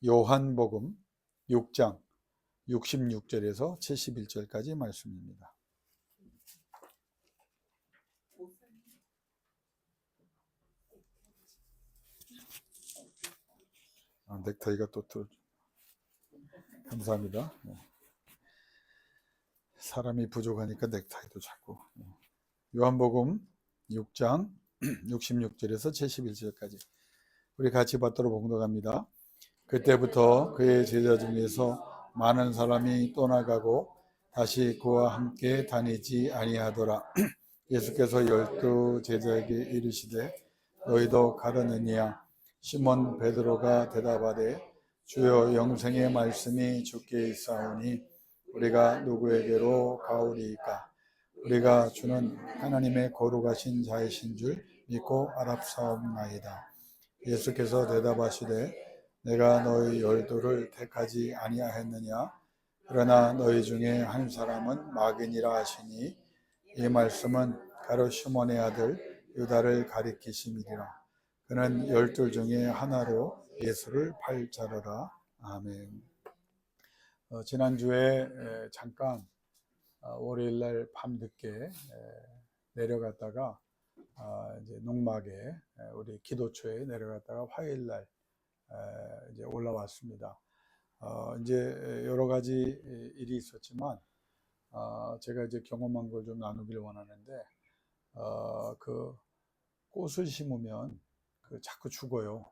요한복음 6장 66절에서 71절까지 말씀입니다. 넥타이가 또 감사합니다. 사람이 부족하니까 넥타이도 자꾸. 요한복음 6장 66절에서 71절까지 우리 같이 받도록 봉독합니다. 그때부터 그의 제자 중에서 많은 사람이 떠나가고 다시 그와 함께 다니지 아니하더라. 예수께서 12 제자에게 이르시되 너희도 가려느냐? 시몬 베드로가 대답하되 주여 영생의 말씀이 주께 있사오니 우리가 누구에게로 가오리이까? 우리가 주는 하나님의 거룩하신 자이신 줄 믿고 알았사옵나이다. 예수께서 대답하시되 내가 너희 12를 택하지 아니하였느냐? 그러나 너희 중에 한 사람은 마귀니라 하시니 이 말씀은 가룟 시몬의 아들 유다를 가리키심이니라. 그는 12 중에 하나로 예수를 팔자더라. 아멘. 지난주에 잠깐 월요일날 밤늦게 내려갔다가 이제 농막에 우리 기도처에 내려갔다가 화요일날 이제 올라왔습니다. 이제 여러 가지 일이 있었지만 제가 이제 경험한 걸 좀 나누길 원하는데 그 꽃을 심으면 자꾸 죽어요.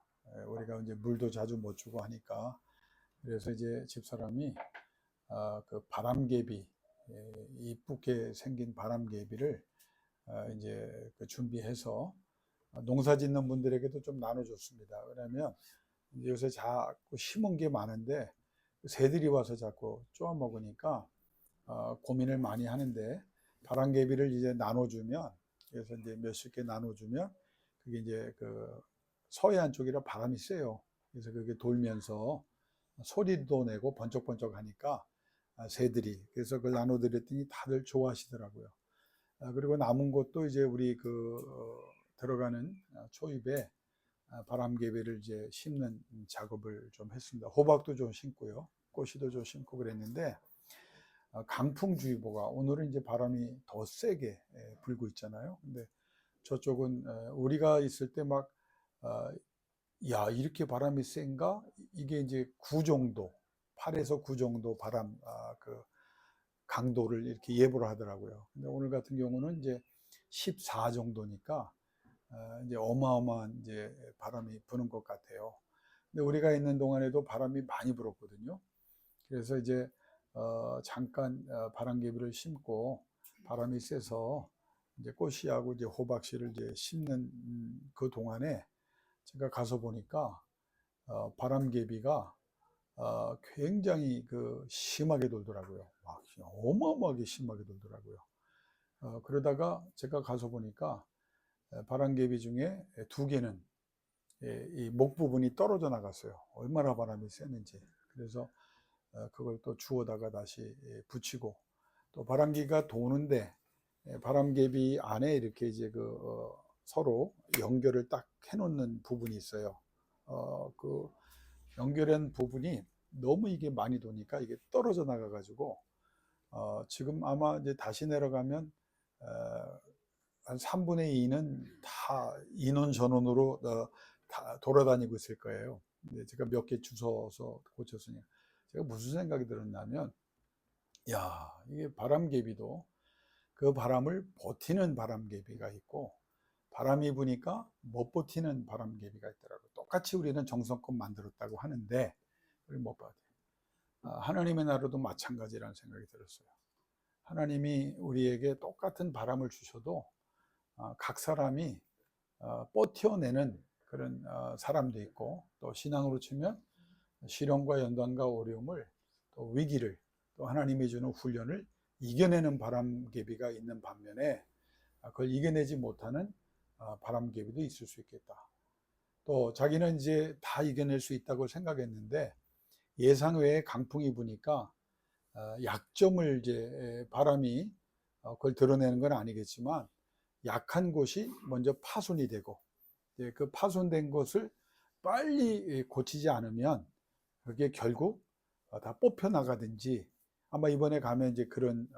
우리가 이제 물도 자주 못 주고 하니까. 그래서 이제 집사람이 그 바람개비, 이쁘게 생긴 바람개비를 이제 준비해서 농사 짓는 분들에게도 좀 나눠줬습니다. 왜냐하면 요새 자꾸 심은 게 많은데 새들이 와서 자꾸 쪼아 먹으니까 고민을 많이 하는데, 바람개비를 이제 나눠주면, 그래서 이제 몇십 개 나눠주면 그게 이제 그 서해안 쪽이라 바람이 세요. 그래서 그게 돌면서 소리도 내고 번쩍번쩍 하니까 새들이, 그래서 그걸 나눠드렸더니 다들 좋아하시더라고요. 그리고 남은 것도 이제 우리 들어가는 초입에 바람개비를 이제 심는 작업을 좀 했습니다. 호박도 좀 심고요, 꽃이도 좀 심고 그랬는데, 강풍주의보가 오늘은 이제 바람이 더 세게 불고 있잖아요. 근데 저쪽은 우리가 있을 때 막 야, 이렇게 바람이 센가? 이게 이제 9 정도, 8에서 9 정도 바람 그 강도를 이렇게 예보를 하더라고요. 근데 오늘 같은 경우는 이제 14 정도니까 이제 어마어마한 이제 바람이 부는 것 같아요. 근데 우리가 있는 동안에도 바람이 많이 불었거든요. 그래서 이제 잠깐 바람개비를 심고 바람이 세서 이제 꽃씨하고 이제 호박씨를 이제 심는 그 동안에 제가 가서 보니까 바람개비가 굉장히 심하게 돌더라고요. 막 어마어마하게 심하게 돌더라고요. 그러다가 제가 가서 보니까 바람개비 중에 2개는 이 목 부분이 떨어져 나갔어요. 얼마나 바람이 세는지. 그래서 그걸 또 주워다가 다시 붙이고, 또 바람기가 도는데 바람개비 안에 이렇게 이제 서로 연결을 딱 해놓는 부분이 있어요. 그 연결한 부분이 너무 이게 많이 도니까 이게 떨어져 나가가지고 지금 아마 이제 다시 내려가면 한 3분의 2는 다 인원 전원으로 다 돌아다니고 있을 거예요. 근데 제가 몇 개 주워서 고쳤으니 제가 무슨 생각이 들었냐면, 야, 이게 바람개비도 그 바람을 버티는 바람개비가 있고 바람이 부니까 못 버티는 바람개비가 있더라고요. 똑같이 우리는 정성껏 만들었다고 하는데 우리 못 버텨. 하나님의 나라도 마찬가지라는 생각이 들었어요. 하나님이 우리에게 똑같은 바람을 주셔도 각 사람이 버텨내는 그런 사람도 있고, 또 신앙으로 치면 시련과 연단과 어려움을, 또 위기를, 또 하나님이 주는 훈련을 이겨내는 바람개비가 있는 반면에 그걸 이겨내지 못하는 바람개비도 있을 수 있겠다. 또 자기는 이제 다 이겨낼 수 있다고 생각했는데 예상 외에 강풍이 부니까 약점을 이제 바람이 그걸 드러내는 건 아니겠지만 약한 곳이 먼저 파손이 되고, 그 파손된 것을 빨리 고치지 않으면 그게 결국 다 뽑혀 나가든지, 아마 이번에 가면 이제 그런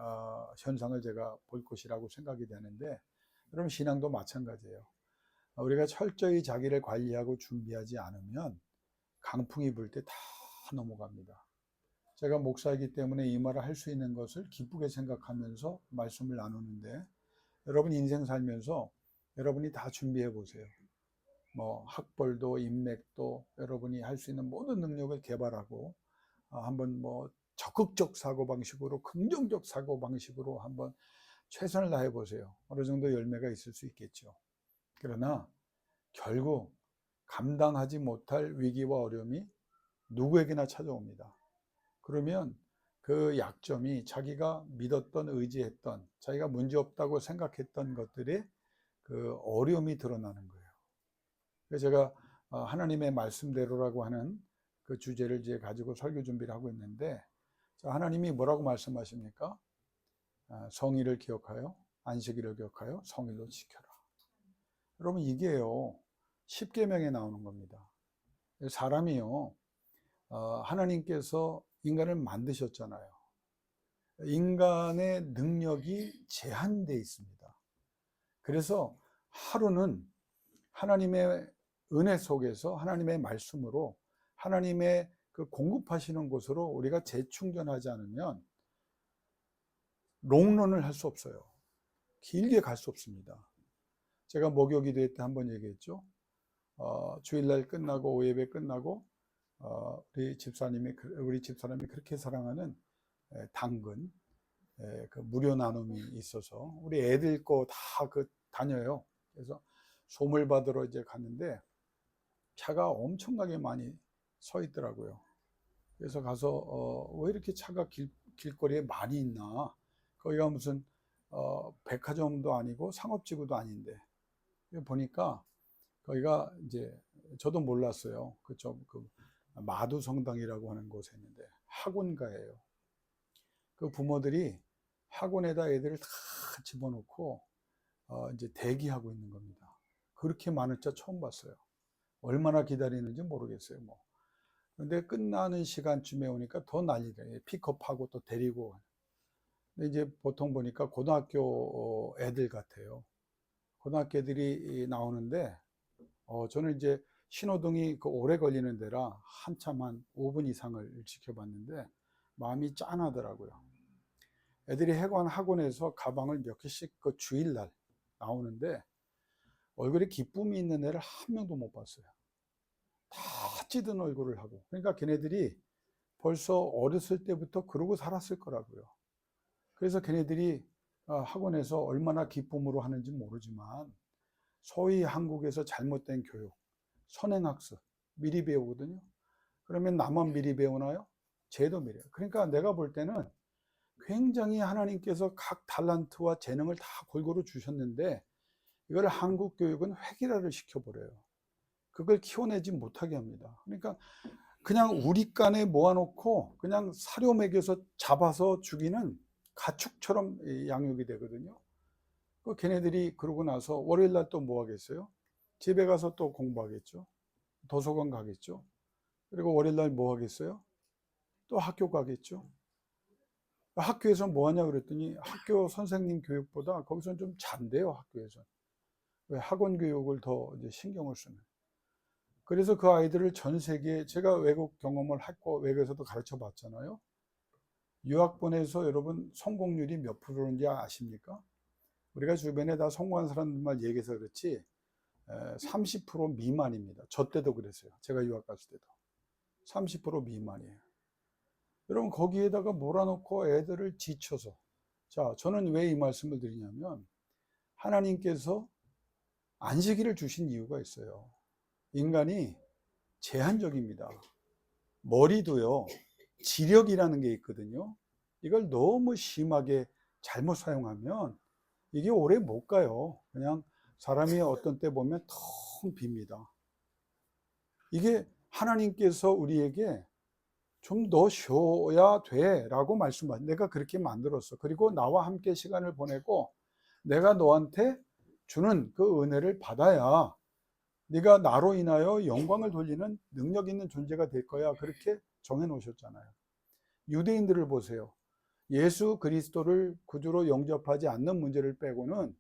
현상을 제가 볼 것이라고 생각이 되는데, 여러분 신앙도 마찬가지예요. 우리가 철저히 자기를 관리하고 준비하지 않으면 강풍이 불 때 다 넘어갑니다. 제가 목사이기 때문에 이 말을 할 수 있는 것을 기쁘게 생각하면서 말씀을 나누는데, 여러분 인생 살면서 여러분이 다 준비해 보세요. 뭐 학벌도 인맥도 여러분이 할 수 있는 모든 능력을 개발하고 한번 뭐 적극적 사고방식으로, 긍정적 사고방식으로 한번 최선을 다해 보세요. 어느 정도 열매가 있을 수 있겠죠. 그러나 결국 감당하지 못할 위기와 어려움이 누구에게나 찾아옵니다. 그러면 그 약점이 자기가 믿었던, 의지했던, 자기가 문제없다고 생각했던 것들의 그 어려움이 드러나는 거예요. 그래서 제가 하나님의 말씀대로라고 하는 그 주제를 이제 가지고 설교 준비를 하고 있는데, 하나님이 뭐라고 말씀하십니까? 성의를 기억하여 안식일을 기억하여 성일로 지켜라. 여러분 이게요 10계명에 나오는 겁니다. 사람이요 하나님께서 인간을 만드셨잖아요. 인간의 능력이 제한되어 있습니다. 그래서 하루는 하나님의 은혜 속에서 하나님의 말씀으로 하나님의 그 공급하시는 곳으로 우리가 재충전하지 않으면 롱런을 할 수 없어요. 길게 갈 수 없습니다. 제가 목요 기도회 때 한번 얘기했죠. 주일날 끝나고 오예배 끝나고 우리 집사람이 그렇게 사랑하는 당근 그 무료 나눔이 있어서 우리 애들 거 다 그 다녀요. 그래서 소물 받으러 이제 갔는데 차가 엄청나게 많이 서 있더라고요. 그래서 가서 왜 이렇게 차가 길거리에 많이 있나? 거기가 무슨 백화점도 아니고 상업지구도 아닌데 보니까 거기가 이제 저도 몰랐어요. 그쪽 그 마두성당이라고 하는 곳에 있는데 학원가예요. 그 부모들이 학원에다 애들을 다 집어넣고 이제 대기하고 있는 겁니다. 그렇게 많을 줄 처음 봤어요. 얼마나 기다리는지 모르겠어요. 뭐. 근데 끝나는 시간쯤에 오니까 더 난리래요. 픽업하고 또 데리고. 근데 이제 보통 보니까 고등학교 애들 같아요. 고등학교 애들이 나오는데 저는 이제 신호등이 그 오래 걸리는 데라 한참 한 5분 이상을 지켜봤는데 마음이 짠하더라고요. 애들이 학원에서 가방을 몇 개씩 그 주일날 나오는데 얼굴에 기쁨이 있는 애를 한 명도 못 봤어요. 다 찌든 얼굴을 하고. 그러니까 걔네들이 벌써 어렸을 때부터 그러고 살았을 거라고요. 그래서 걔네들이 학원에서 얼마나 기쁨으로 하는지 모르지만 소위 한국에서 잘못된 교육, 선행학습 미리 배우거든요. 그러면 나만 미리 배우나요? 쟤도 미리. 그러니까 내가 볼 때는 굉장히 하나님께서 각 달란트와 재능을 다 골고루 주셨는데 이걸 한국 교육은 획일화를 시켜버려요. 그걸 키워내지 못하게 합니다. 그러니까 그냥 우리간에 모아놓고 그냥 사료 먹여서 잡아서 죽이는 가축처럼 양육이 되거든요. 그 걔네들이 그러고 나서 월요일날 또 뭐 하겠어요? 집에 가서 또 공부하겠죠. 도서관 가겠죠. 그리고 월요일날 뭐 하겠어요? 또 학교 가겠죠. 학교에서 뭐 하냐 그랬더니 학교 선생님 교육보다 거기서는 좀 잔대요, 학교에서. 왜 학원 교육을 더 이제 신경을 쓰는. 그래서 그 아이들을 전 세계에 제가 외국 경험을 했고 외국에서도 가르쳐 봤잖아요. 유학 보내서 여러분 성공률이 몇 프로인지 아십니까? 우리가 주변에 다 성공한 사람들만 얘기해서 그렇지 30% 미만입니다. 저 때도 그랬어요. 제가 유학 갔을 때도 30% 미만이에요. 여러분 거기에다가 몰아넣고 애들을 지쳐서, 자 저는 왜 이 말씀을 드리냐면 하나님께서 안식일을 주신 이유가 있어요. 인간이 제한적입니다. 머리도요 지력이라는 게 있거든요. 이걸 너무 심하게 잘못 사용하면 이게 오래 못 가요. 그냥 사람이 어떤 때 보면 텅 빕니다. 이게 하나님께서 우리에게 좀 더 쉬어야 돼 라고 말씀하셨어요. 내가 그렇게 만들었어. 그리고 나와 함께 시간을 보내고 내가 너한테 주는 그 은혜를 받아야 네가 나로 인하여 영광을 돌리는 능력 있는 존재가 될 거야. 그렇게 정해 놓으셨잖아요. 유대인들을 보세요. 예수 그리스도를 구주로 영접하지 않는 문제를 빼고는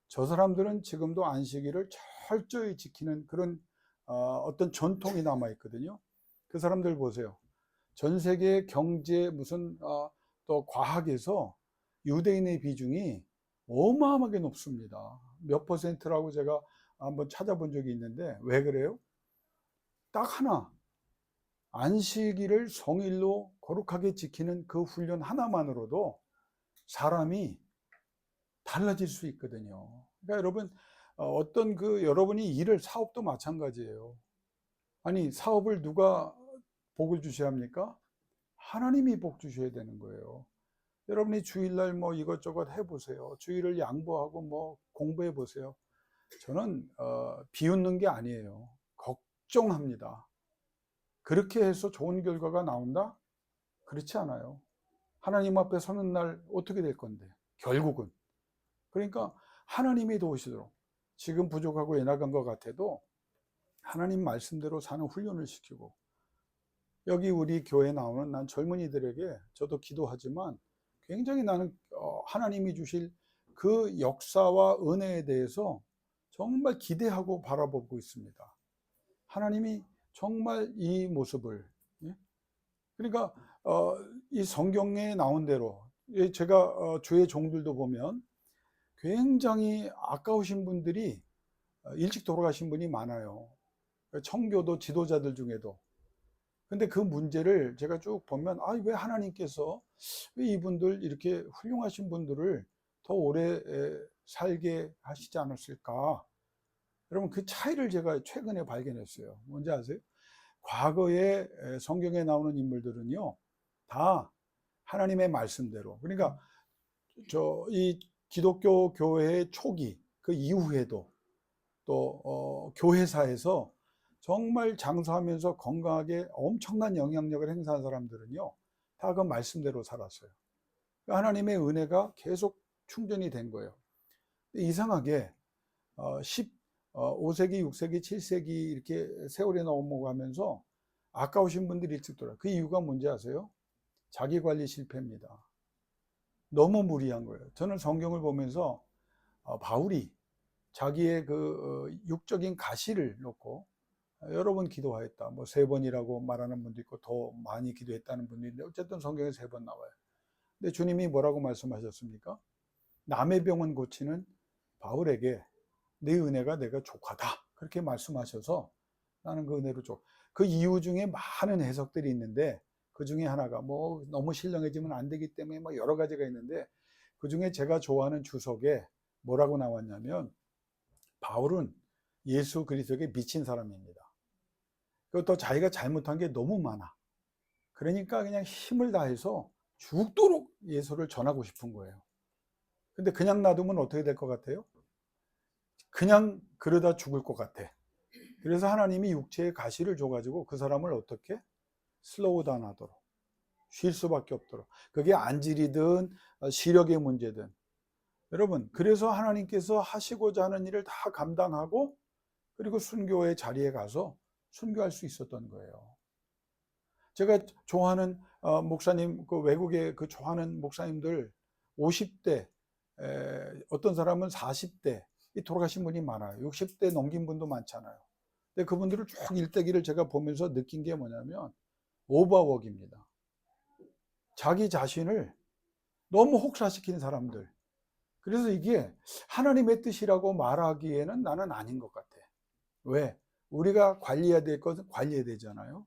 저 사람들은 지금도 안식일을 철저히 지키는 그런 어떤 전통이 남아 있거든요. 그 사람들 보세요. 전 세계 경제 무슨 또 과학에서 유대인의 비중이 어마어마하게 높습니다. 몇 퍼센트라고 제가 한번 찾아본 적이 있는데, 왜 그래요? 딱 하나, 안식일을 성일로 거룩하게 지키는 그 훈련 하나만으로도 사람이 달라질 수 있거든요. 그러니까 여러분, 어떤 여러분이 일을, 사업도 마찬가지예요. 아니, 사업을 누가 복을 주셔야 합니까? 하나님이 복 주셔야 되는 거예요. 여러분이 주일날 뭐 이것저것 해보세요. 주일을 양보하고 뭐 공부해 보세요. 저는 비웃는 게 아니에요. 걱정합니다. 그렇게 해서 좋은 결과가 나온다? 그렇지 않아요. 하나님 앞에 서는 날 어떻게 될 건데, 결국은. 그러니까 하나님이 도우시도록, 지금 부족하고 예나간 것 같아도 하나님 말씀대로 사는 훈련을 시키고, 여기 우리 교회에 나오는 난 젊은이들에게 저도 기도하지만 굉장히 나는 하나님이 주실 그 역사와 은혜에 대해서 정말 기대하고 바라보고 있습니다. 하나님이 정말 이 모습을, 예? 그러니까 이 성경에 나온 대로, 제가 주의 종들도 보면 굉장히 아까우신 분들이 일찍 돌아가신 분이 많아요. 청교도 지도자들 중에도. 근데 그 문제를 제가 쭉 보면, 왜 하나님께서 왜 이분들, 이렇게 훌륭하신 분들을 더 오래 살게 하시지 않았을까? 여러분, 그 차이를 제가 최근에 발견했어요. 뭔지 아세요? 과거에 성경에 나오는 인물들은요, 다 하나님의 말씀대로, 그러니까 이 기독교 교회의 초기, 그 이후에도 또 교회사에서 정말 장수하면서 건강하게 엄청난 영향력을 행사한 사람들은요, 다 그 말씀대로 살았어요. 하나님의 은혜가 계속 충전이 된 거예요. 이상하게 15세기, 6세기, 7세기 이렇게 세월이 넘어가면서 아까우신 분들이 일찍 돌아요. 그 이유가 뭔지 아세요? 자기 관리 실패입니다. 너무 무리한 거예요. 저는 성경을 보면서 바울이 자기의 육적인 가시를 놓고 여러 번 기도하였다. 뭐 3번이라고 말하는 분도 있고 더 많이 기도했다는 분도 있는데, 어쨌든 성경에 3번 나와요. 근데 주님이 뭐라고 말씀하셨습니까? 남의 병은 고치는 바울에게 내 은혜가 내가 족하다. 그렇게 말씀하셔서 나는 그 은혜로 그 이유 중에 많은 해석들이 있는데, 그 중에 하나가 뭐 너무 신령해지면 안 되기 때문에 뭐 여러 가지가 있는데, 그 중에 제가 좋아하는 주석에 뭐라고 나왔냐면, 바울은 예수 그리스도에게 미친 사람입니다. 그것도 자기가 잘못한 게 너무 많아. 그러니까 그냥 힘을 다해서 죽도록 예수를 전하고 싶은 거예요. 근데 그냥 놔두면 어떻게 될 것 같아요? 그냥 그러다 죽을 것 같아. 그래서 하나님이 육체의 가시를 줘가지고 그 사람을 어떻게? 슬로우 다운 하도록, 쉴 수밖에 없도록. 그게 안질이든 시력의 문제든. 여러분, 그래서 하나님께서 하시고자 하는 일을 다 감당하고, 그리고 순교의 자리에 가서 순교할 수 있었던 거예요. 제가 좋아하는 목사님, 그 외국에 좋아하는 목사님들 50대, 어떤 사람은 40대 돌아가신 분이 많아요. 60대 넘긴 분도 많잖아요. 근데 그분들을 쭉 일대기를 제가 보면서 느낀 게 뭐냐면 오버워크입니다. 자기 자신을 너무 혹사시킨 사람들. 그래서 이게 하나님의 뜻이라고 말하기에는 나는 아닌 것 같아. 왜? 우리가 관리해야 될 것은 관리해야 되잖아요.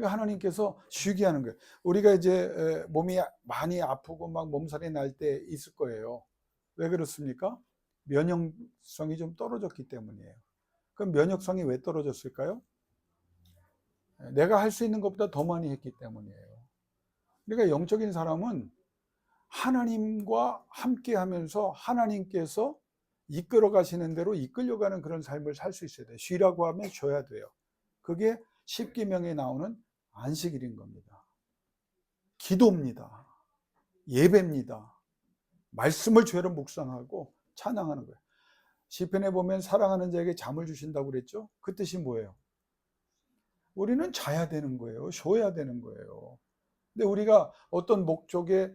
하나님께서 쉬게 하는 거예요. 우리가 이제 몸이 많이 아프고 막 몸살이 날 때 있을 거예요. 왜 그렇습니까? 면역성이 좀 떨어졌기 때문이에요. 그럼 면역성이 왜 떨어졌을까요? 내가 할 수 있는 것보다 더 많이 했기 때문이에요. 그러니까 영적인 사람은 하나님과 함께 하면서 하나님께서 이끌어 가시는 대로 이끌려가는 그런 삶을 살 수 있어야 돼요. 쉬라고 하면 쉬어야 돼요. 그게 십계명에 나오는 안식일인 겁니다. 기도입니다. 예배입니다. 말씀을 죄로 묵상하고 찬양하는 거예요. 시편에 보면 사랑하는 자에게 잠을 주신다고 그랬죠? 그 뜻이 뭐예요? 우리는 자야 되는 거예요. 쉬어야 되는 거예요. 근데 우리가 어떤 목적에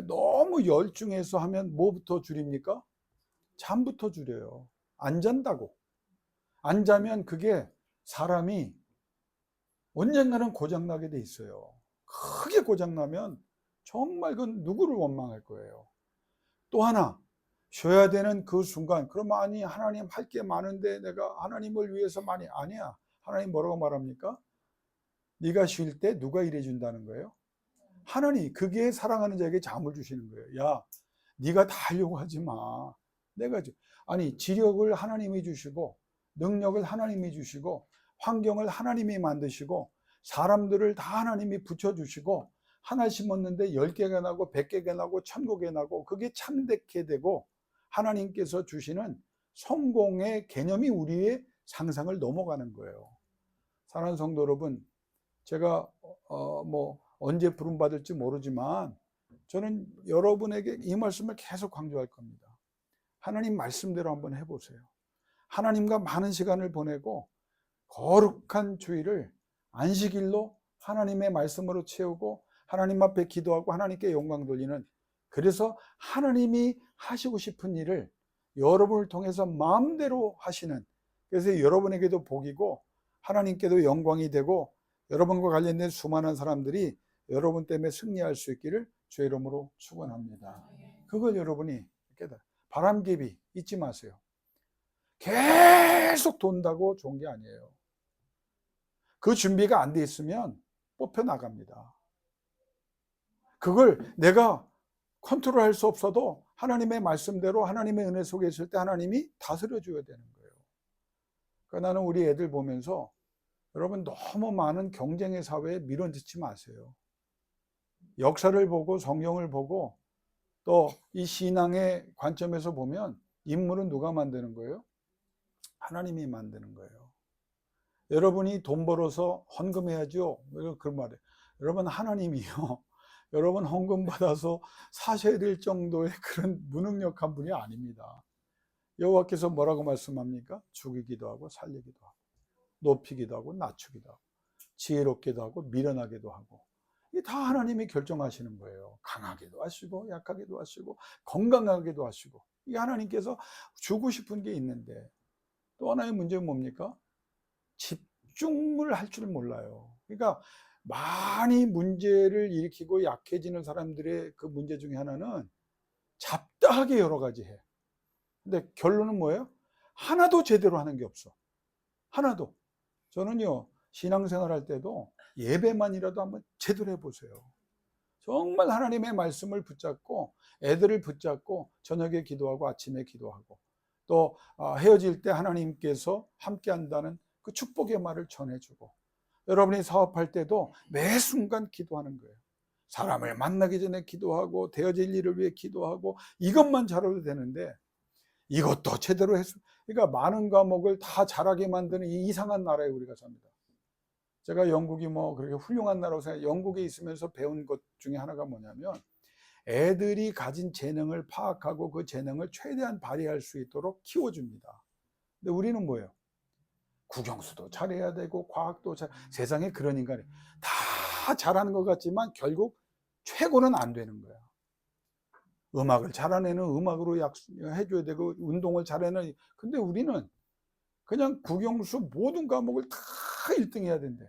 너무 열중해서 하면 뭐부터 줄입니까? 잠부터 줄여요. 안 잔다고. 안 자면 그게 사람이 언젠가는 고장나게 돼 있어요. 크게 고장나면 정말 그건 누구를 원망할 거예요. 또 하나, 쉬어야 되는 그 순간, 그럼 아니, 하나님 할 게 많은데 내가 하나님을 위해서 많이, 아니야. 하나님 뭐라고 말합니까? 네가 쉴 때 누가 일해 준다는 거예요? 하나님, 그게 사랑하는 자에게 잠을 주시는 거예요. 야, 네가 다 하려고 하지 마. 내가 아니, 지력을 하나님이 주시고 능력을 하나님이 주시고 환경을 하나님이 만드시고 사람들을 다 하나님이 붙여주시고 하나 심었는데 10개가 나고 100개가 나고 1000개가 나고 그게 참되게 되고 하나님께서 주시는 성공의 개념이 우리의 상상을 넘어가는 거예요. 사랑하는 성도 여러분, 제가 언제 부름 받을지 모르지만 저는 여러분에게 이 말씀을 계속 강조할 겁니다. 하나님 말씀대로 한번 해보세요. 하나님과 많은 시간을 보내고 거룩한 주일을 안식일로 하나님의 말씀으로 채우고 하나님 앞에 기도하고 하나님께 영광 돌리는, 그래서 하나님이 하시고 싶은 일을 여러분을 통해서 마음대로 하시는, 그래서 여러분에게도 복이고 하나님께도 영광이 되고 여러분과 관련된 수많은 사람들이 여러분 때문에 승리할 수 있기를 주의 이름으로 축원합니다. 그걸 여러분이 깨달아. 바람개비 잊지 마세요. 계속 돈다고 좋은 게 아니에요. 그 준비가 안 돼 있으면 뽑혀 나갑니다. 그걸 내가 컨트롤할 수 없어도 하나님의 말씀대로 하나님의 은혜 속에 있을 때 하나님이 다스려 줘야 되는 거예요. 그러니까 나는 우리 애들 보면서 여러분 너무 많은 경쟁의 사회에 밀어넣지 마세요. 역사를 보고 성경을 보고 또 이 신앙의 관점에서 보면 인물은 누가 만드는 거예요? 하나님이 만드는 거예요. 여러분이 돈 벌어서 헌금해야죠. 그런 말이에요. 여러분 하나님이요. 여러분 헌금 받아서 사셔야 될 정도의 그런 무능력한 분이 아닙니다. 여호와께서 뭐라고 말씀합니까? 죽이기도 하고 살리기도 하고 높이기도 하고 낮추기도 하고 지혜롭게도 하고 미련하게도 하고, 이게 다 하나님이 결정하시는 거예요. 강하게도 하시고 약하게도 하시고 건강하게도 하시고, 이게 하나님께서 주고 싶은 게 있는데, 또 하나의 문제는 뭡니까? 집중을 할 줄 몰라요. 그러니까 많이 문제를 일으키고 약해지는 사람들의 그 문제 중에 하나는 잡다하게 여러 가지 해. 근데 결론은 뭐예요? 하나도 제대로 하는 게 없어. 하나도. 저는요, 신앙생활 할 때도 예배만이라도 한번 제대로 해보세요. 정말 하나님의 말씀을 붙잡고 애들을 붙잡고 저녁에 기도하고 아침에 기도하고 또 헤어질 때 하나님께서 함께 한다는 그 축복의 말을 전해주고, 여러분이 사업할 때도 매 순간 기도하는 거예요. 사람을 만나기 전에 기도하고 되어질 일을 위해 기도하고, 이것만 잘해도 되는데 이것도 제대로 했어. 그러니까 많은 과목을 다 잘하게 만드는 이 이상한 나라에 우리가 삽니다. 제가 영국이 뭐 그렇게 훌륭한 나라고 생각해요. 영국에 있으면서 배운 것 중에 하나가 뭐냐면 애들이 가진 재능을 파악하고 그 재능을 최대한 발휘할 수 있도록 키워줍니다. 근데 우리는 뭐예요? 국영수도 잘해야 되고 과학도 세상에 그런 인간이 다 잘하는 것 같지만 결국 최고는 안 되는 거야. 음악을 잘하는 애는 음악으로 해줘야 되고 운동을 잘하는, 근데 우리는 그냥 국영수 모든 과목을 다 1등 해야 된대.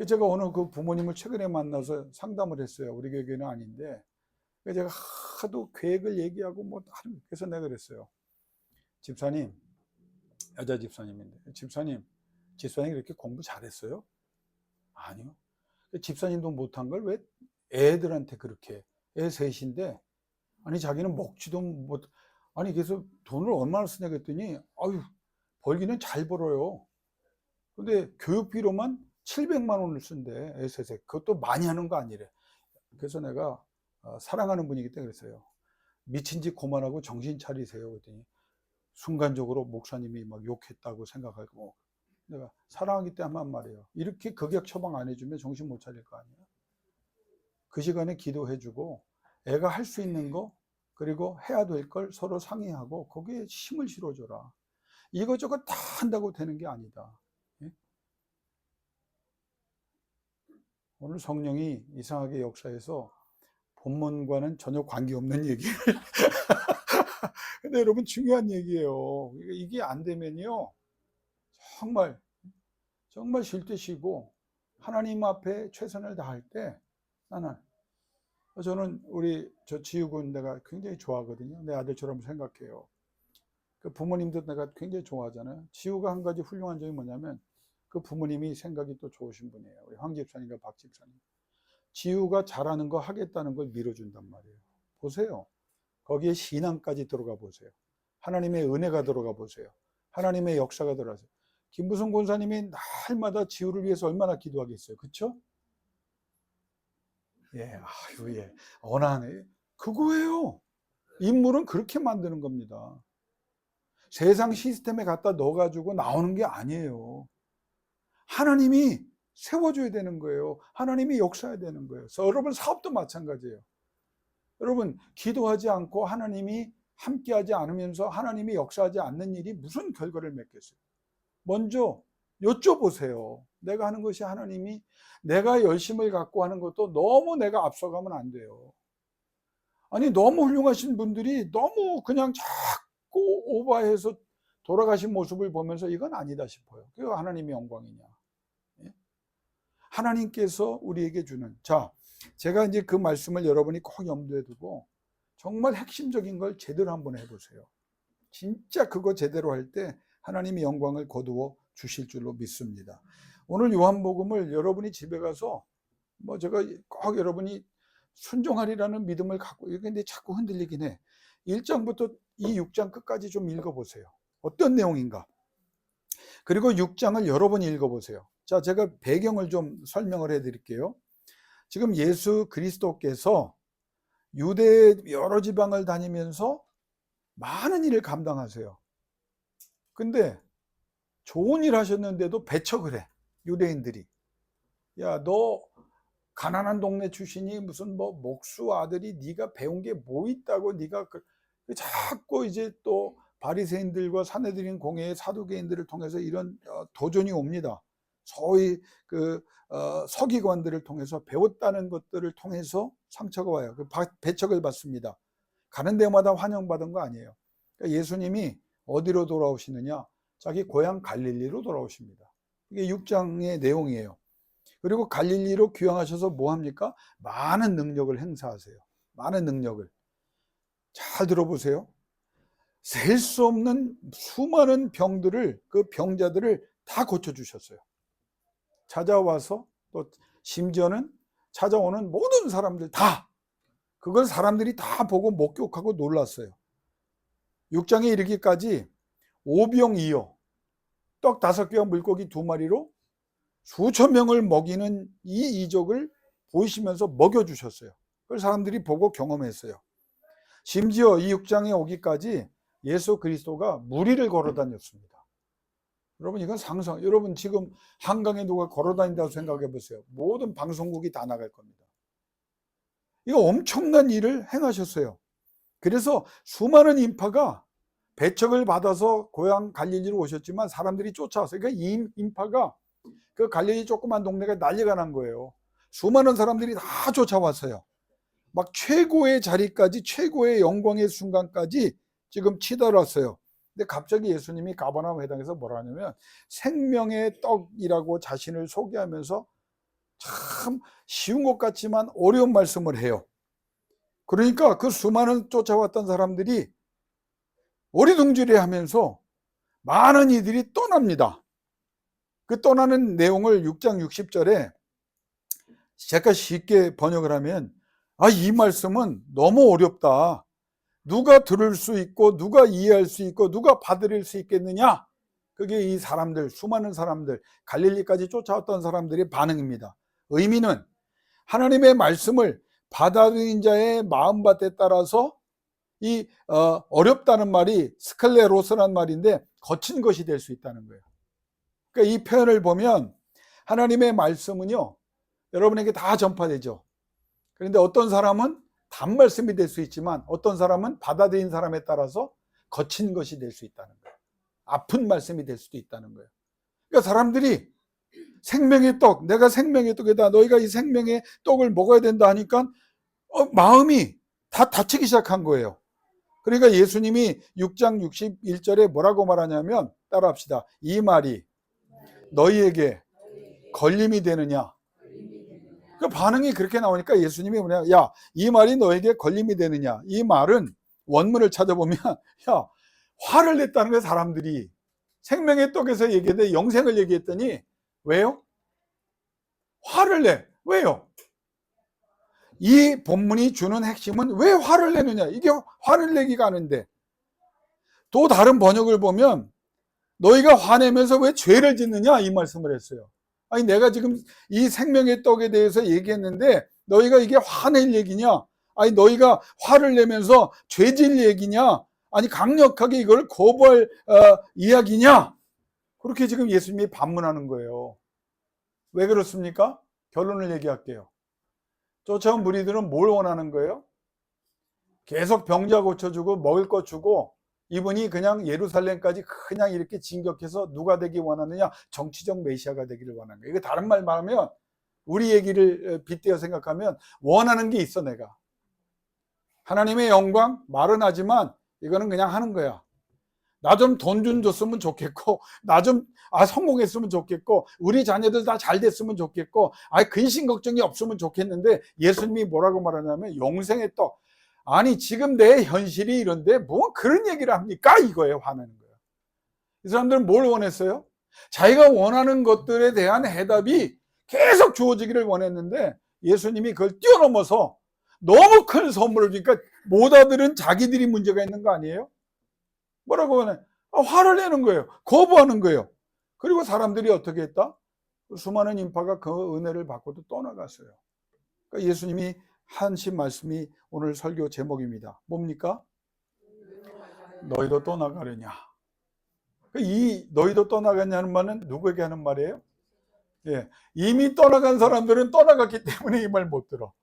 제가 어느 그 부모님을 최근에 만나서 상담을 했어요. 우리 교회는 아닌데. 제가 하도 계획을 얘기하고 그래서 내가 그랬어요. 집사님, 여자 집사님인데, 집사님 그렇게 공부 잘했어요? 아니요. 집사님도 못한 걸 왜 애들한테 그렇게, 애 셋인데, 아니 자기는 먹지도 못, 아니 그래서 돈을 얼마나 쓰냐 그랬더니, 아유 벌기는 잘 벌어요. 근데 교육비로만 700만 원을 쓴대, 애 셋에. 그것도 많이 하는 거 아니래. 그래서 내가 사랑하는 분이기 때문에 그랬어요. 미친 짓 그만하고 정신 차리세요. 그랬더니 순간적으로 목사님이 막 욕했다고 생각하고, 내가 사랑하기 때문에 한 말이에요. 이렇게 극약 처방 안 해주면 정신 못 차릴 거 아니에요. 그 시간에 기도해주고 애가 할 수 있는 거 그리고 해야 될 걸 서로 상의하고 거기에 힘을 실어줘라. 이것저것 다 한다고 되는 게 아니다. 예? 오늘 성령이 이상하게 역사해서 본문과는 전혀 관계없는 얘기. 근데 여러분 중요한 얘기예요. 이게 안 되면요, 정말 정말 쉴 때 쉬고 하나님 앞에 최선을 다할 때, 저는 우리 지우군 내가 굉장히 좋아하거든요. 내 아들처럼 생각해요. 그 부모님도 내가 굉장히 좋아하잖아요. 지우가 한 가지 훌륭한 점이 뭐냐면 그 부모님이 생각이 또 좋으신 분이에요. 우리 황 집사님과 박 집사님. 지우가 잘하는 거 하겠다는 걸 밀어준단 말이에요. 보세요. 거기에 신앙까지 들어가 보세요. 하나님의 은혜가 들어가 보세요. 하나님의 역사가 들어가세요. 김부성 권사님이 날마다 지우를 위해서 얼마나 기도하겠어요. 그렇죠? 예, 아유, 예. 언하네. 그거예요. 인물은 그렇게 만드는 겁니다. 세상 시스템에 갖다 넣어가지고 나오는 게 아니에요. 하나님이 세워줘야 되는 거예요. 하나님이 역사해야 되는 거예요. 그래서 여러분 사업도 마찬가지예요. 여러분 기도하지 않고 하나님이 함께하지 않으면서 하나님이 역사하지 않는 일이 무슨 결과를 맺겠어요. 먼저 여쭤보세요. 내가 하는 것이 하나님이, 내가 열심을 갖고 하는 것도 너무 내가 앞서가면 안 돼요. 아니 너무 훌륭하신 분들이 너무 그냥 자꾸 오버해서 돌아가신 모습을 보면서 이건 아니다 싶어요. 그게 하나님의 영광이냐. 하나님께서 우리에게 주는, 제가 이제 그 말씀을 여러분이 꼭 염두에 두고 정말 핵심적인 걸 제대로 한번 해보세요. 진짜 그거 제대로 할 때 하나님이 영광을 거두어 주실 줄로 믿습니다. 오늘 요한복음을 여러분이 집에 가서 제가 꼭 여러분이 순종하리라는 믿음을 갖고, 근데 자꾸 흔들리긴 해. 1장부터 이 6장 끝까지 좀 읽어보세요. 어떤 내용인가. 그리고 6장을 여러 번 읽어보세요. 제가 배경을 좀 설명을 해드릴게요. 지금 예수 그리스도께서 유대 여러 지방을 다니면서 많은 일을 감당하세요. 근데 좋은 일 하셨는데도 배척을 해. 유대인들이. 야, 너 가난한 동네 출신이 무슨 목수 아들이 네가 배운 게 뭐 있다고 네가 자꾸 이제 또 바리새인들과 산헤드린 공회의 사두개인들을 통해서 이런 도전이 옵니다. 소위 서기관들을 통해서 배웠다는 것들을 통해서 상처가 와요. 배척을 받습니다. 가는 데마다 환영받은 거 아니에요. 그러니까 예수님이 어디로 돌아오시느냐? 자기 고향 갈릴리로 돌아오십니다. 이게 6장의 내용이에요. 그리고 갈릴리로 귀향하셔서 뭐 합니까? 많은 능력을 행사하세요. 많은 능력을. 잘 들어보세요. 셀 수 없는 수많은 병들을, 그 병자들을 다 고쳐주셨어요. 찾아와서 또 심지어는 찾아오는 모든 사람들 다, 그걸 사람들이 다 보고 목격하고 놀랐어요. 6장에 이르기까지 오병이어, 떡 5개와 물고기 2마리로 수천 명을 먹이는 이 이적을 보이시면서 먹여주셨어요. 그걸 사람들이 보고 경험했어요. 심지어 이 6장에 오기까지 예수 그리스도가 무리를 걸어 다녔습니다. 여러분 이건 상상. 여러분 지금 한강에 누가 걸어 다닌다고 생각해 보세요. 모든 방송국이 다 나갈 겁니다. 이거 엄청난 일을 행하셨어요. 그래서 수많은 인파가 배척을 받아서 고향 갈릴리로 오셨지만 사람들이 쫓아왔어요. 그러니까 이 인파가 그 갈릴리 조그만 동네가 난리가 난 거예요. 수많은 사람들이 다 쫓아왔어요. 막 최고의 자리까지, 최고의 영광의 순간까지 지금 치달았어요. 근데 갑자기 예수님이 가버나움 회당에서 뭐라 하냐면 생명의 떡이라고 자신을 소개하면서 참 쉬운 것 같지만 어려운 말씀을 해요. 그러니까 그 수많은 쫓아왔던 사람들이 어리둥절해 하면서 많은 이들이 떠납니다. 그 떠나는 내용을 6장 60절에 제가 쉽게 번역을 하면, 이 말씀은 너무 어렵다. 누가 들을 수 있고 누가 이해할 수 있고 누가 받아들일 수 있겠느냐? 그게 이 사람들, 수많은 사람들, 갈릴리까지 쫓아왔던 사람들의 반응입니다. 의미는 하나님의 말씀을 받아들인 자의 마음밭에 따라서 이 어렵다는 말이 스클레로스란 말인데 거친 것이 될 수 있다는 거예요. 그러니까 이 표현을 보면 하나님의 말씀은요, 여러분에게 다 전파되죠. 그런데 어떤 사람은 단 말씀이 될 수 있지만 어떤 사람은 받아들인 사람에 따라서 거친 것이 될 수 있다는 거예요. 아픈 말씀이 될 수도 있다는 거예요. 그러니까 사람들이 생명의 떡, 내가 생명의 떡이다, 너희가 이 생명의 떡을 먹어야 된다 하니까 마음이 다 다치기 시작한 거예요. 그러니까 예수님이 6장 61절에 뭐라고 말하냐면, 따라합시다. 이 말이 너희에게 걸림이 되느냐. 그 반응이 그렇게 나오니까 예수님이 뭐냐, 야, 이 말이 너에게 걸림이 되느냐. 이 말은 원문을 찾아보면 야, 화를 냈다는 거예요. 사람들이 생명의 떡에서 얘기했는데 영생을 얘기했더니 왜요? 화를 내. 왜요? 이 본문이 주는 핵심은 왜 화를 내느냐. 이게 화를 내기가 아닌데, 또 다른 번역을 보면 너희가 화내면서 왜 죄를 짓느냐 이 말씀을 했어요. 아니, 내가 지금 이 생명의 떡에 대해서 얘기했는데 너희가 이게 화낼 얘기냐? 아니, 너희가 화를 내면서 죄질 얘기냐? 아니, 강력하게 이걸 거부할 이야기냐? 그렇게 지금 예수님이 반문하는 거예요. 왜 그렇습니까? 결론을 얘기할게요. 쫓아온 무리들은 뭘 원하는 거예요? 계속 병자 고쳐주고 먹을 거 주고, 이분이 그냥 예루살렘까지 그냥 이렇게 진격해서 누가 되기 원하느냐? 정치적 메시아가 되기를 원하는 거예요. 이거 다른 말 말하면, 우리 얘기를 빗대어 생각하면 원하는 게 있어. 내가 하나님의 영광 말은 하지만 이거는 그냥 하는 거야. 나 좀 돈 좀 줬으면 좋겠고, 나 좀 성공했으면 좋겠고, 우리 자녀들 다 잘 됐으면 좋겠고, 근심 걱정이 없으면 좋겠는데, 예수님이 뭐라고 말하냐면 영생의 떡. 아니, 지금 내 현실이 이런데 뭐 그런 얘기를 합니까? 이거예요. 화내는 거예요. 이 사람들은 뭘 원했어요? 자기가 원하는 것들에 대한 해답이 계속 주어지기를 원했는데, 예수님이 그걸 뛰어넘어서 너무 큰 선물을 주니까 못 알아들은 자기들이 문제가 있는 거 아니에요? 뭐라고 하냐? 화를 내는 거예요. 거부하는 거예요. 그리고 사람들이 어떻게 했다? 수많은 인파가 그 은혜를 받고도 떠나갔어요. 그러니까 예수님이 하신 말씀이 오늘 설교 제목입니다. 뭡니까? 너희도 떠나가려냐. 이 너희도 떠나가냐는 말은 누구에게 하는 말이에요? 예, 이미 떠나간 사람들은 떠나갔기 때문에 이 말 못 들어.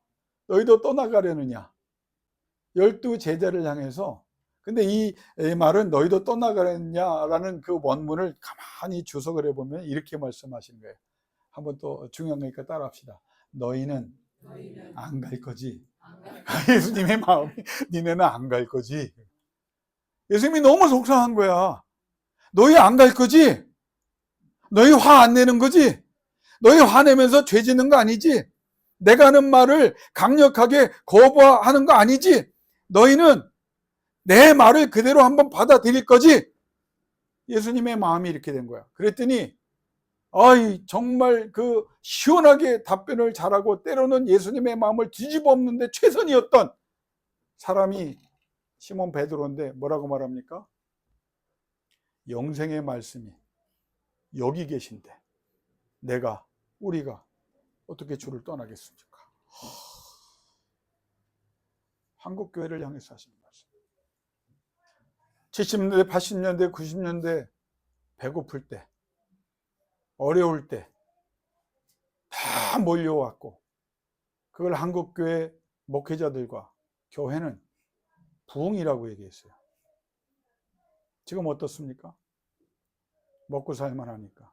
너희도 떠나가려느냐. 12 제자를 향해서. 근데 이 말은 너희도 떠나가려냐라는 그 원문을 가만히 주석을 해보면 이렇게 말씀하시는 거예요. 한번 또 중요한 거니까 따라합시다. 너희는 안 갈 거지. 예수님의 마음이 니네는 안 갈 거지. 예수님이 너무 속상한 거야. 너희 안 갈 거지? 너희 화 안 내는 거지? 너희 화내면서 죄 짓는 거 아니지? 내가 하는 말을 강력하게 거부하는 거 아니지? 너희는 내 말을 그대로 한번 받아들일 거지? 예수님의 마음이 이렇게 된 거야. 그랬더니 정말 그 시원하게 답변을 잘하고 때로는 예수님의 마음을 뒤집어 엎는데 최선이었던 사람이 시몬 베드로인데 뭐라고 말합니까? 영생의 말씀이 여기 계신데 우리가 어떻게 주를 떠나겠습니까? 한국교회를 향해서 하신 말씀. 70년대, 80년대, 90년대 배고플 때, 어려울 때 다 몰려왔고, 그걸 한국교회 목회자들과 교회는 부흥이라고 얘기했어요. 지금 어떻습니까? 먹고 살만 하니까.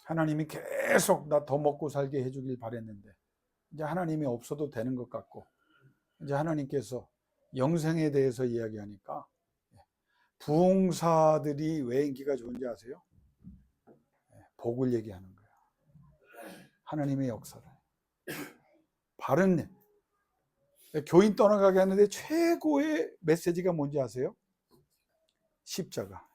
하나님이 계속 나 더 먹고 살게 해주길 바랬는데 이제 하나님이 없어도 되는 것 같고, 이제 하나님께서 영생에 대해서 이야기하니까, 부흥사들이 왜 인기가 좋은지 아세요? 복을 얘기하는 거예요. 하나님의 역사를. 바른 교인 떠나가게 하는데 최고의 메시지가 뭔지 아세요? 십자가.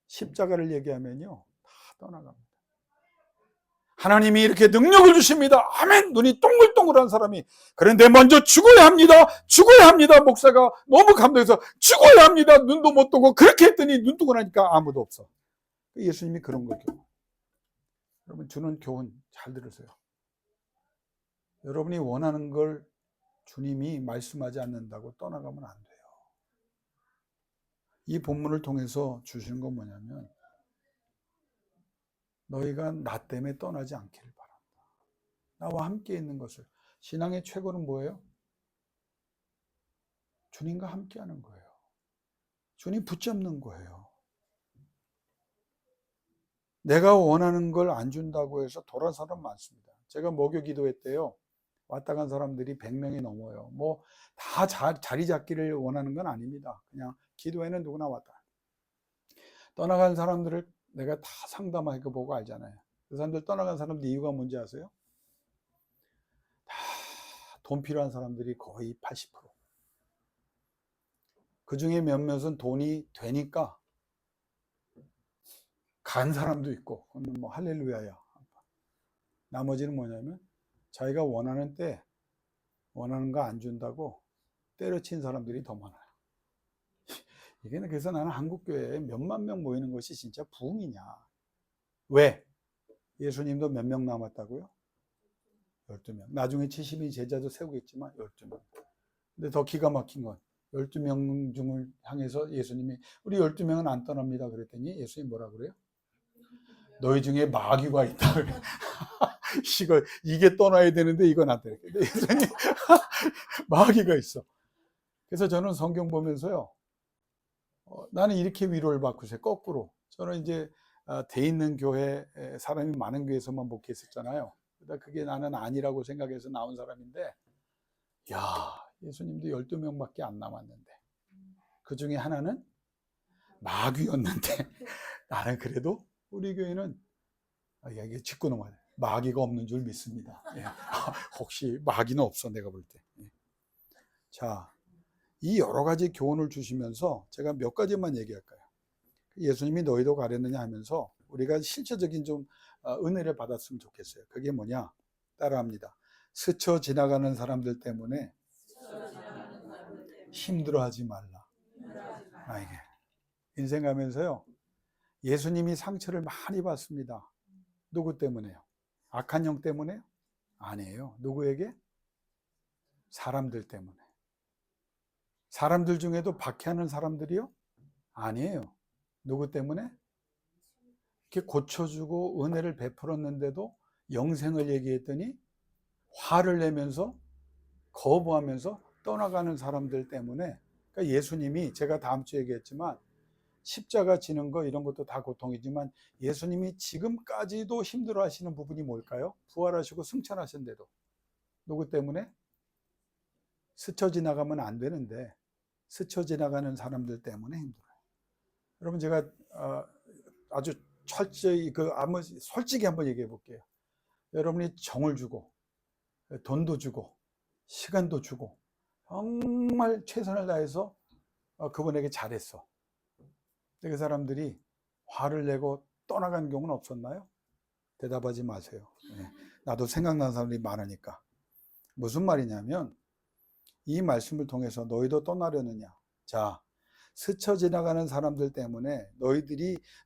십자가를 얘기하면요 다 떠나갑니다. 하나님이 이렇게 능력을 주십니다. 아멘. 눈이 동글동글한 사람이, 그런데 먼저 죽어야 합니다. 죽어야 합니다. 목사가 너무 감동해서 죽어야 합니다. 눈도 못 뜨고, 그렇게 했더니 눈 뜨고 나니까 아무도 없어. 예수님이 그런 거죠. 여러분, 주는 교훈 잘 들으세요. 여러분이 원하는 걸 주님이 말씀하지 않는다고 떠나가면 안 돼요. 이 본문을 통해서 주시는 건 뭐냐면, 너희가 나 때문에 떠나지 않기를 바란다. 나와 함께 있는 것을. 신앙의 최고는 뭐예요? 주님과 함께하는 거예요. 주님 붙잡는 거예요. 내가 원하는 걸 안 준다고 해서 돌아선 사람 많습니다. 제가 목요 기도회 때요, 왔다 간 사람들이 100명이 넘어요. 뭐 다 자리 잡기를 원하는 건 아닙니다. 그냥 기도회는 누구나 왔다. 떠나간 사람들을 내가 다 상담하게 보고 알잖아요. 그 사람들 떠나간 사람들 이유가 뭔지 아세요? 다 돈 필요한 사람들이 거의 80%. 그 중에 몇몇은 돈이 되니까 간 사람도 있고, 그건 뭐 할렐루야야. 나머지는 뭐냐면 자기가 원하는 때 원하는 거 안 준다고 때려친 사람들이 더 많아요. 이게 그래서 나는 한국교회에 몇만 명 모이는 것이 진짜 부흥이냐. 왜? 예수님도 몇 명 남았다고요? 12명. 나중에 70인 제자도 세우겠지만 12명. 근데 더 기가 막힌 건 12명 중을 향해서 예수님이 우리 12명은 안 떠납니다 그랬더니 예수님이 뭐라 그래요? 너희 중에 마귀가 있다. 이게 떠나야 되는데 이건 안 돼. 근데 예수님 마귀가 있어. 그래서 저는 성경 보면서요, 나는 이렇게 위로를 받고 있어요. 거꾸로. 저는 이제 돼 있는 교회, 사람이 많은 교회에서만 목회했었잖아요. 그러다 그게 나는 아니라고 생각해서 나온 사람인데, 야, 예수님도 12명밖에 안 남았는데 그 중에 하나는 마귀였는데 나는 그래도 우리 교회는 이게 짚고 넘어야 돼. 마귀가 없는 줄 믿습니다. 예. 혹시 마귀는 없어 내가 볼 때. 예. 자, 이 여러 가지 교훈을 주시면서 제가 몇 가지만 얘기할까요? 예수님이 너희도 가렸느냐 하면서 우리가 실제적인 좀 은혜를 받았으면 좋겠어요. 그게 뭐냐? 따라합니다. 스쳐 지나가는 사람들 때문에 힘들어하지 말라. 이게 인생 가면서요, 예수님이 상처를 많이 받습니다. 누구 때문에요? 악한 영 때문에요? 아니에요. 누구에게? 사람들 때문에. 사람들 중에도 박해하는 사람들이요? 아니에요. 누구 때문에? 이렇게 고쳐주고 은혜를 베풀었는데도 영생을 얘기했더니 화를 내면서 거부하면서 떠나가는 사람들 때문에. 그러니까 예수님이, 제가 다음 주에 얘기했지만 십자가 지는 거 이런 것도 다 고통이지만 예수님이 지금까지도 힘들어 하시는 부분이 뭘까요? 부활하시고 승천하신데도. 누구 때문에? 스쳐 지나가면 안 되는데 스쳐 지나가는 사람들 때문에 힘들어요. 여러분, 제가 아주 철저히 솔직히 한번 얘기해 볼게요. 여러분이 정을 주고 돈도 주고 시간도 주고 정말 최선을 다해서 그분에게 잘했어. 그 사람들이 화를 내고 떠나간 경우는 없었나요? 대답하지 마세요. 네. 나도 생각나는 사람들이 많으니까. 무슨 말이냐면 이 말씀을 통해서 너희도 떠나려느냐. 자, 스쳐 지나가는 사람들 때문에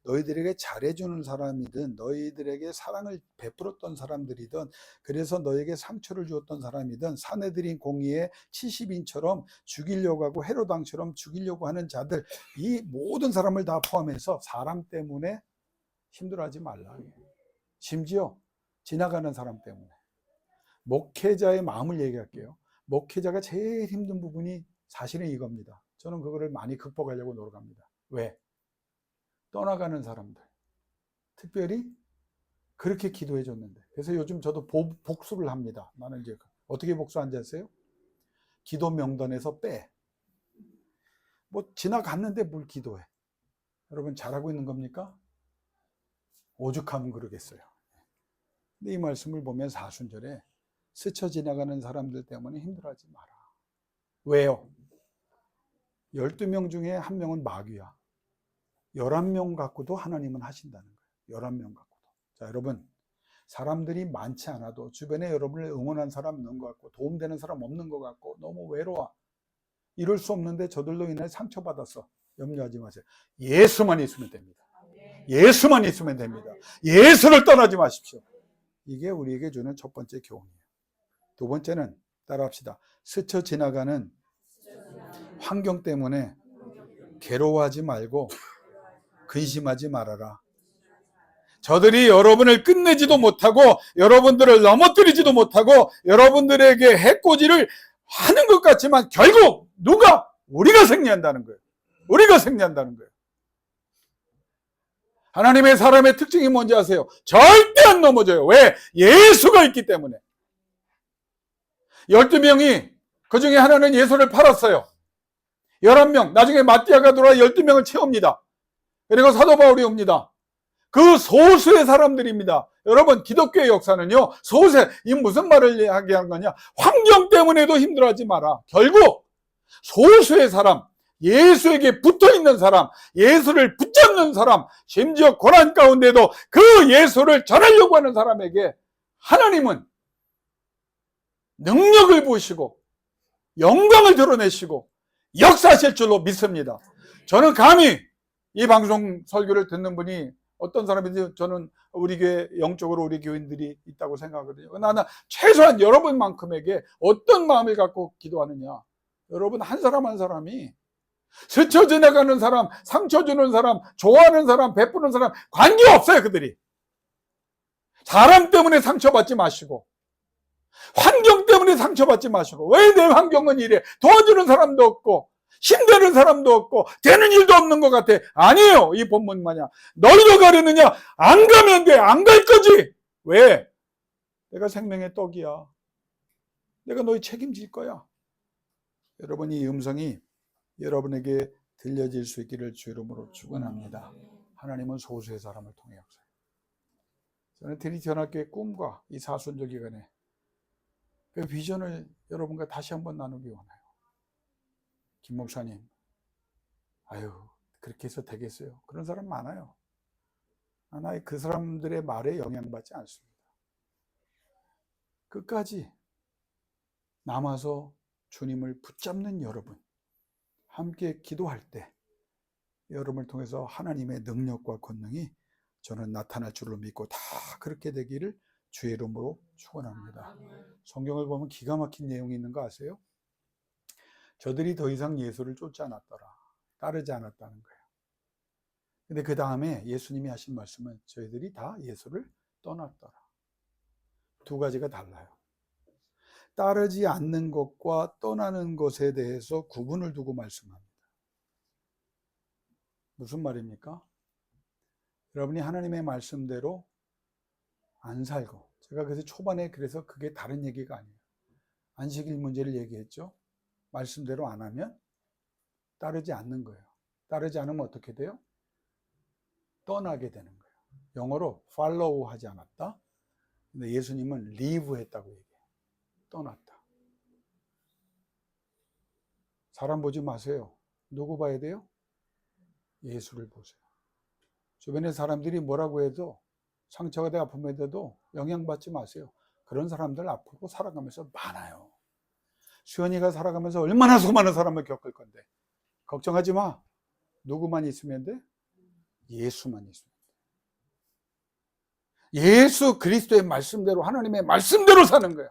너희들에게 잘해주는 사람이든 너희들에게 사랑을 베풀었던 사람들이든 그래서 너에게 상처를 주었던 사람이든 사내들인 공의의 70인처럼 죽이려고 하고 헤롯 왕처럼 죽이려고 하는 자들, 이 모든 사람을 다 포함해서 사람 때문에 힘들어하지 말라. 심지어 지나가는 사람 때문에. 목회자의 마음을 얘기할게요. 목회자가 제일 힘든 부분이 사실은 이겁니다. 저는 그거를 많이 극복하려고 노력합니다. 왜? 떠나가는 사람들. 특별히 그렇게 기도해 줬는데. 그래서 요즘 저도 복수를 합니다. 나는 이제 어떻게 복수하는지 아세요? 기도 명단에서 빼. 뭐 지나갔는데 뭘 기도해. 여러분 잘하고 있는 겁니까? 오죽하면 그러겠어요. 근데 이 말씀을 보면 사순절에 스쳐 지나가는 사람들 때문에 힘들어하지 마라. 왜요? 12명 중에 한 명은 마귀야. 11명 갖고도 하나님은 하신다는 거예요. 11명 갖고도. 자, 여러분, 사람들이 많지 않아도 주변에 여러분을 응원한 사람 있는 것 같고 도움되는 사람 없는 것 같고 너무 외로워. 이럴 수 없는데 저들로 인해 상처받았어. 염려하지 마세요. 예수만 있으면 됩니다. 예수만 있으면 됩니다. 예수를 떠나지 마십시오. 이게 우리에게 주는 첫 번째 교훈이에요. 두 번째는 따라합시다. 스쳐 지나가는 환경 때문에 괴로워하지 말고 근심하지 말아라. 저들이 여러분을 끝내지도 못하고 여러분들을 넘어뜨리지도 못하고 여러분들에게 해코지를 하는 것 같지만 결국 누가? 우리가 승리한다는 거예요. 우리가 승리한다는 거예요. 하나님의 사람의 특징이 뭔지 아세요? 절대 안 넘어져요. 왜? 예수가 있기 때문에. 12명이 그 중에 하나는 예수를 팔았어요. 11명, 나중에 마띠아가 돌아 12명을 채웁니다. 그리고 사도 바울이 옵니다. 그 소수의 사람들입니다. 여러분, 기독교의 역사는요, 이 무슨 말을 하게 한 거냐? 환경 때문에도 힘들어하지 마라. 결국 소수의 사람, 예수에게 붙어있는 사람, 예수를 붙잡는 사람, 심지어 고난 가운데도 그 예수를 전하려고 하는 사람에게 하나님은 능력을 보시고 영광을 드러내시고 역사하실 줄로 믿습니다. 저는 감히 이 방송 설교를 듣는 분이 어떤 사람인지 저는 우리 교회 영적으로 우리 교인들이 있다고 생각하거든요. 나는 최소한 여러분만큼에게 어떤 마음을 갖고 기도하느냐. 여러분 한 사람 한 사람이 스쳐 지나가는 사람, 상처 주는 사람, 좋아하는 사람, 베푸는 사람 관계없어요. 그들이. 사람 때문에 상처받지 마시고 환경 때문에 상처받지 마시고 왜 내 환경은 이래? 도와주는 사람도 없고 힘되는 사람도 없고 되는 일도 없는 것 같아. 아니에요. 이 본문 마냥 너희도 가려느냐? 안 가면 돼. 안 갈 거지. 왜? 내가 생명의 떡이야. 내가 너희 책임질 거야. 여러분 이 음성이 여러분에게 들려질 수 있기를 주 이름으로 축원합니다. 하나님은 소수의 사람을 통해 역사해요. 저는 트리니티 연합교회 꿈과 이 사순절 기간에 그 비전을 여러분과 다시 한번 나누기 원해요. 김 목사님, 아유 그렇게 해서 되겠어요? 그런 사람 많아요. 하나 그 사람들의 말에 영향받지 않습니다. 끝까지 남아서 주님을 붙잡는 여러분, 함께 기도할 때 여러분을 통해서 하나님의 능력과 권능이 저는 나타날 줄로 믿고 다 그렇게 되기를 주의 이름으로 축원합니다. 성경을 보면 기가 막힌 내용이 있는 거 아세요? 저들이 더 이상 예수를 쫓지 않았더라. 따르지 않았다는 거예요. 근데 그 다음에 예수님이 하신 말씀은 저희들이 다 예수를 떠났더라. 두 가지가 달라요. 따르지 않는 것과 떠나는 것에 대해서 구분을 두고 말씀합니다. 무슨 말입니까? 여러분이 하나님의 말씀대로 안 살고, 제가 그래서 초반에 그래서 그게 다른 얘기가 아니에요. 안식일 문제를 얘기했죠. 말씀대로 안 하면 따르지 않는 거예요. 따르지 않으면 어떻게 돼요? 떠나게 되는 거예요. 영어로 follow 하지 않았다. 근데 예수님은 leave 했다고 얘기해요. 떠났다. 사람 보지 마세요. 누구 봐야 돼요? 예수를 보세요. 주변에 사람들이 뭐라고 해도 상처가 돼 아픔에도 영향받지 마세요. 그런 사람들 아프고 살아가면서 많아요. 수연이가 살아가면서 얼마나 수많은 사람을 겪을 건데 걱정하지 마. 누구만 있으면 돼? 예수만 있으면 돼. 예수 그리스도의 말씀대로 하나님의 말씀대로 사는 거야.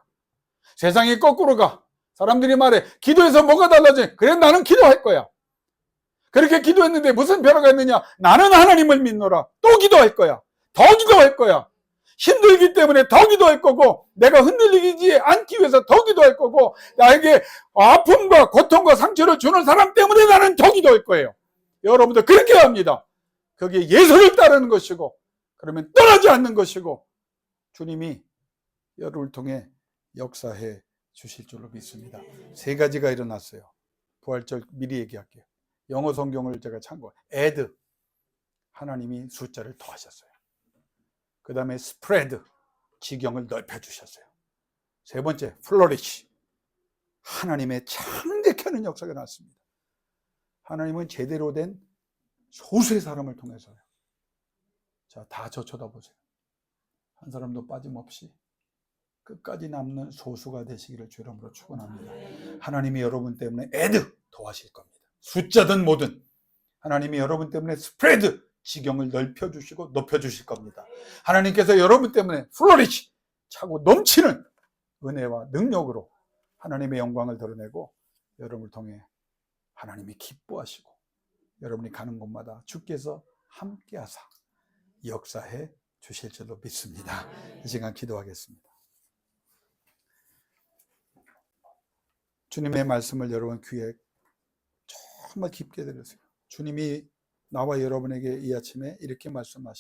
세상이 거꾸로 가. 사람들이 말해 기도해서 뭐가 달라져? 그래 나는 기도할 거야. 그렇게 기도했는데 무슨 변화가 있느냐? 나는 하나님을 믿노라. 또 기도할 거야. 더 기도할 거야. 힘들기 때문에 더 기도할 거고 내가 흔들리지 않기 위해서 더 기도할 거고 나에게 아픔과 고통과 상처를 주는 사람 때문에 나는 더 기도할 거예요. 여러분들 그렇게 합니다. 그게 예수를 따르는 것이고 그러면 떠나지 않는 것이고 주님이 여러분을 통해 역사해 주실 줄로 믿습니다. 세 가지가 일어났어요. 부활절 미리 얘기할게요. 영어 성경을 제가 참고 add 하나님이 숫자를 더하셨어요. 그 다음에 spread 지경을 넓혀주셨어요. 세 번째 flourish 하나님의 창대케 하는 역사가 났습니다. 하나님은 제대로 된 소수의 사람을 통해서요. 자, 다 저 쳐다보세요. 한 사람도 빠짐없이 끝까지 남는 소수가 되시기를 주 이름으로 축원합니다. 하나님이 여러분 때문에 add 더하실 겁니다. 숫자든 뭐든 하나님이 여러분 때문에 spread 지경을 넓혀주시고 높여주실 겁니다. 하나님께서 여러분 때문에 flourish 차고 넘치는 은혜와 능력으로 하나님의 영광을 드러내고 여러분을 통해 하나님이 기뻐하시고 여러분이 가는 곳마다 주께서 함께하사 역사해 주실 줄로 믿습니다. 이 시간 기도하겠습니다. 주님의 말씀을 여러분 귀에 정말 깊게 들으세요. 주님이 나와 여러분에게 이 아침에 이렇게 말씀하십니다.